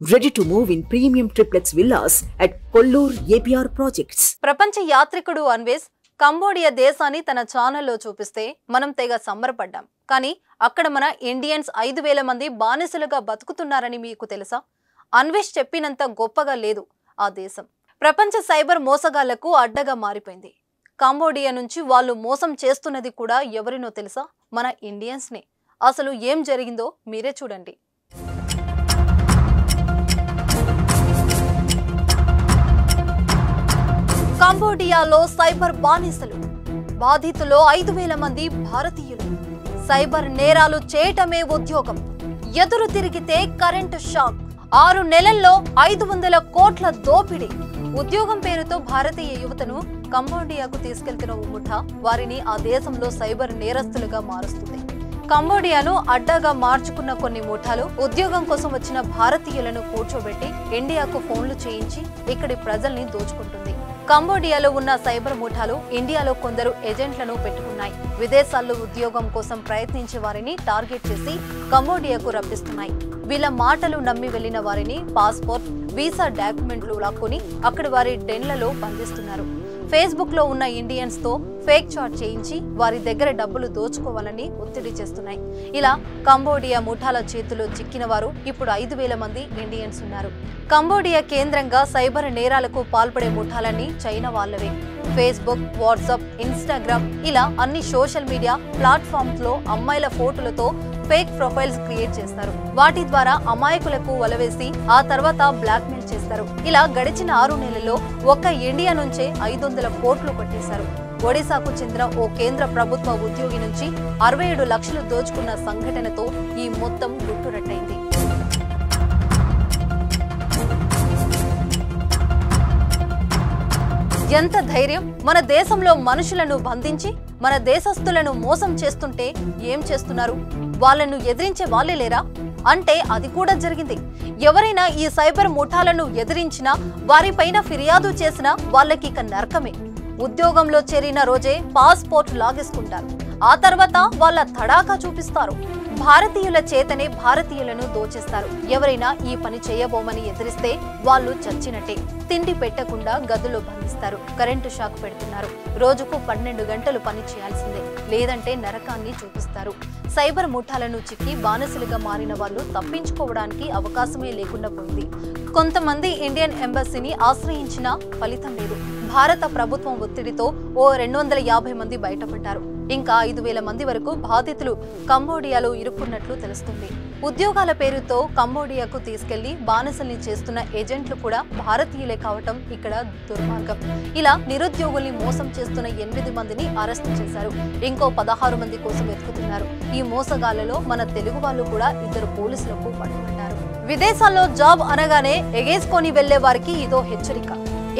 Ready to move in premium triplex villas at Kollur APR projects. ప్రపంచ యాత్రికుడు Anvesh Cambodia దేశాన్ని తన ఛానల్లో చూపిస్తే మనం తెగ సంబరపడ్డాం. కానీ అక్కడ మన ఇండియన్స్ 5000 మంది బానిసలుగా బతుకుతున్నారని మీకు తెలుసా? అన్వేష్ చెప్పినంత గొప్పగా లేదు ఆ దేశం. ప్రపంచ సైబర్ మోసగాళ్లకు అడ్డగా మారిపోయింది. కంబోడియా నుంచి వాళ్ళు మోసం చేస్తున్నది కూడా ఎవరినో తెలుసా? మన ఇండియన్స్నే. అసలు ఏం జరిగిందో మీరే చూడండి. కంబోడియాలో సైబర్ బానిసలు, బాధితులు 5000 మంది భారతీయులు. సైబర్ నేరాలు చేయటమే ఉద్యోగం. ఎదురు తిరిగితే కరెంటు షాక్. 6 నెలల్లో 500 కోట్ల దోపిడీ. ఉద్యోగం పేరుతో భారతీయ యువతను కంబోడియాకు తీసుకెళ్తున్న ముఠా వారిని ఆ దేశంలో సైబర్ నేరస్తులుగా మారుస్తుంది. కంబోడియాను అడ్డాగా మార్చుకున్న కొన్ని ముఠాలు ఉద్యోగం కోసం వచ్చిన భారతీయులను కూర్చోబెట్టి ఇండియాకు ఫోన్లు చేయించి ఇక్కడి ప్రజల్ని దోచుకుంటుంది. కంబోడియాలో ఉన్న సైబర్ ముఠాలు ఇండియాలో కొందరు ఏజెంట్లను పెట్టుకున్నాయి. విదేశాల్లో ఉద్యోగం కోసం ప్రయత్నించే వారిని టార్గెట్ చేసి కంబోడియాకు రప్పిస్తున్నాయి. వీళ్ళ మాటలు నమ్మి వెళ్లిన వారిని పాస్పోర్ట్, వీసా డాక్యుమెంట్లు లాక్కొని అక్కడి వారి డెన్లలో బంధిస్తున్నారు. ఫేస్బుక్ లో ఉన్న ఇండియన్స్ తో ఫేక్ చాట్ చేయించి వారి దగ్గర డబ్బులు దోచుకోవాలని ఒత్తిడి చేస్తున్నాయి. ఇలా కంబోడియా ముఠాల చేతిలో చిక్కిన వారు ఇప్పుడు 5000 మంది ఇండియన్స్ ఉన్నారు. కంబోడియా కేంద్రంగా సైబర్ నేరాలకు పాల్పడే ముఠాలన్నీ చైనా వాళ్ళవే. ఫేస్బుక్, వాట్సాప్, ఇన్స్టాగ్రామ్ ఇలా అన్ని సోషల్ మీడియా ప్లాట్ఫామ్స్ లో అమ్మాయిల ఫోటోలతో ఫేక్ ప్రొఫైల్స్ క్రియేట్ చేస్తారు. వాటి ద్వారా అమాయకులకు వలవేసి ఆ తర్వాత బ్లాక్ మెయిల్ చేస్తారు. ఇలా గడిచిన 6 నెలల్లో ఒక్క ఇండియా నుంచే 500 కోట్లు కొట్టేశారు. ఒడిశాకు చెందిన ఓ కేంద్ర ప్రభుత్వ ఉద్యోగి నుంచి 67 లక్షలు దోచుకున్న సంఘటనతో ఈ మొత్తం గుట్టురట్టయింది. ఎంత ధైర్యం! మన దేశంలో మనుషులను బంధించి మన దేశస్తులను మోసం చేస్తుంటే ఏం చేస్తున్నారు? వాళ్ళను ఎదిరించే వాళ్ళే లేరా? అంటే అది కూడా జరిగింది. ఎవరైనా ఈ సైబర్ ముఠాలను ఎదిరించినా, వారిపైన ఫిర్యాదు చేసినా వాళ్ళకి ఇక నరకమే. ఉద్యోగంలో చేరిన రోజే పాస్పోర్ట్ లాగేసుకుంటారు. ఆ తర్వాత వాళ్ళ తడాకా చూపిస్తారు. భారతీయుల చేతనే భారతీయులను దోచేస్తారు. ఎవరైనా ఈ పని చేయబోమని ఎదిరిస్తే వాళ్ళు చచ్చినట్టే. తిండి పెట్టకుండా గదుల్లో బంధిస్తారు. కరెంటు షాక్ పెడుతున్నారు. రోజుకు 12 గంటలు పని చేయాల్సిందే, లేదంటే నరకాన్ని చూపిస్తారు. సైబర్ ముఠాలను చిక్కి బానిసలుగా మారిన వాళ్ళు తప్పించుకోవడానికి అవకాశమే లేకుండా పోయింది. కొంతమంది ఇండియన్ ఎంబసీని ఆశ్రయించినా ఫలితం లేదు. భారత ప్రభుత్వం ఒత్తిడితో ఓ 250 మంది బయటపడ్డారు. ఇంకా 5000 మంది వరకు బాధితులు కంబోడియాలో ఇరుక్కున్నట్లు తెలుస్తుంది. ఉద్యోగాల పేరుతో కంబోడియాకు తీసుకెళ్లి బానిసల్ని చేస్తున్న ఏజెంట్లు కూడా భారతీయులే కావటం ఇక్కడ దుర్మార్గం. ఇలా నిరుద్యోగుల్ని మోసం చేస్తున్న 8 మందిని అరెస్టు చేశారు. ఇంకో 16 మంది కోసం వెతుకుతున్నారు. ఈ మోసగాళ్లలో మన తెలుగు వాళ్ళు కూడా 2 పోలీసులకు పట్టుబడ్డారు. విదేశాల్లో జాబ్ అనగానే ఎగేసుకొని వెళ్లే వారికి ఇదో హెచ్చరిక.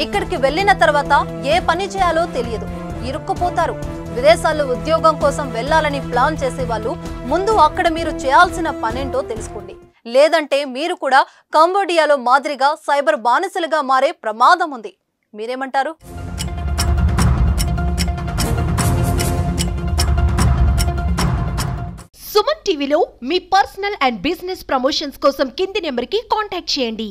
ఇక్కడికి వెళ్లిన తర్వాత ఏ పని చేయాలో తెలియదు, ఇరుక్కుపోతారు. విదేశాల్లో ఉద్యోగం కోసం వెళ్లాలని ప్లాన్ చేసే వాళ్ళు ముందు అక్కడ మీరు చేయాల్సిన పనేంటో తెలుసుకోండి. లేదంటే మీరు కూడా కంబోడియాలో మాదిరిగా సైబర్ బానిసలుగా మారే ప్రమాదం ఉంది. మీరేమంటారు? సుమన్ టీవీలో మీ పర్సనల్ అండ్ బిజినెస్ ప్రమోషన్స్ కోసం కింది నెంబర్కి కాంటాక్ట్ చేయండి.